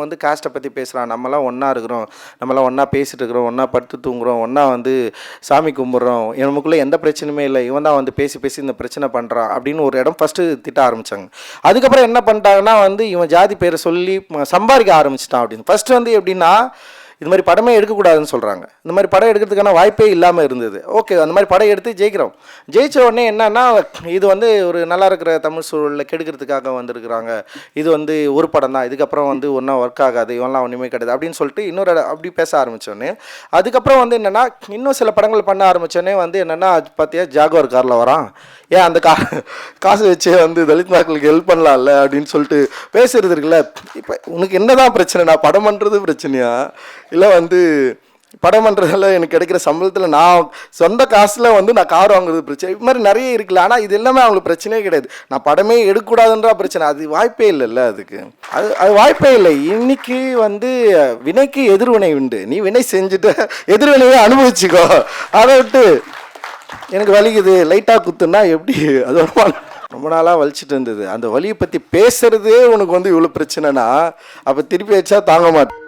வந்து காஸ்ட்டை பற்றி பேசுகிறான், நம்மலாம் ஒன்றா இருக்கிறோம், நம்மலாம் ஒன்றா பேசிகிட்டு இருக்கிறோம், ஒன்றா படுத்து தூங்குறோம், ஒன்றா வந்து சாமி கும்பிட்றோம், நமக்குள்ளே எந்த பிரச்சனையுமே இல்லை, இவன் தான் வந்து பேசி பேசி இந்த பிரச்சனை பண்ணுறான் அப்படின்னு ஒரு இடம் ஃபஸ்ட்டு திட்ட ஆரம்பித்தாங்க. அதுக்கப்புறம் என்ன பண்ணிட்டாங்கன்னா வந்து இவன் ஜாதி பேரை சொல்லி சம்பாதிக்க ஆரம்பிச்சிட்டான் அப்படின்னு. ஃபஸ்ட்டு வந்து எப்படின்னா இது மாதிரி படமே எடுக்கக்கூடாதுன்னு சொல்கிறாங்க. இந்த மாதிரி படம் எடுக்கிறதுக்கான வாய்ப்பே இல்லாமல் இருந்தது. ஓகே, அந்த மாதிரி படம் எடுத்து ஜெயிக்கிறோம். ஜெயித்த உடனே என்னன்னா இது வந்து ஒரு நல்லா இருக்கிற தமிழ் சூழலில் கெடுக்கிறதுக்காக வந்திருக்கிறாங்க, இது வந்து ஒரு படம் தான், இதுக்கப்புறம் வந்து ஒன்றா ஒர்க் ஆகாது, இவன்லாம் ஒன்றுமே கிடையாது அப்படின்னு சொல்லிட்டு இன்னொரு அப்படி பேச ஆரம்பித்தோடனே அதுக்கப்புறம் வந்து என்னென்னா இன்னும் சில படங்கள் பண்ண ஆரம்பித்தோடனே வந்து என்னென்னா பார்த்தியா ஜாகுவார் காரில் வரான், ஏன் அந்த காசு வச்சே வந்து தலித் மக்களுக்கு ஹெல்ப் பண்ணலாம்ல அப்படின்னு சொல்லிட்டு பேசுறது இருக்குல்ல. இப்போ உனக்கு என்ன தான் பிரச்சனை, நான் படம் பண்ணுறது பிரச்சனையா இல்லை வந்து படம் பண்ணுறதால எனக்கு கிடைக்கிற சம்பளத்தில் நான் சொந்த காசில் வந்து நான் கார் வாங்குறது பிரச்சனை, இது மாதிரி நிறைய இருக்குல்ல. ஆனால் இது எல்லாமே அவங்களுக்கு பிரச்சனையே கிடையாது. நான் படமே எடுக்கக்கூடாதுன்றா பிரச்சனை, அது வாய்ப்பே இல்லைல்ல. அதுக்கு அது வாய்ப்பே இல்லை. இன்னைக்கு வந்து வினைக்கு எதிர்வினை உண்டு, நீ வினை செஞ்சுட்டு எதிர்வினையை அனுபவிச்சுக்கோ. அதை விட்டு எனக்கு வலிக்குது லைட்டாக குத்துன்னா எப்படி, அது ரொம்ப நாளாக வலிச்சிட்டு இருந்தது. அந்த வலியை பற்றி பேசுகிறதே உனக்கு வந்து இவ்வளோ பிரச்சனைனா அப்போ திருப்பி வச்சா தாங்க மாட்டேன்.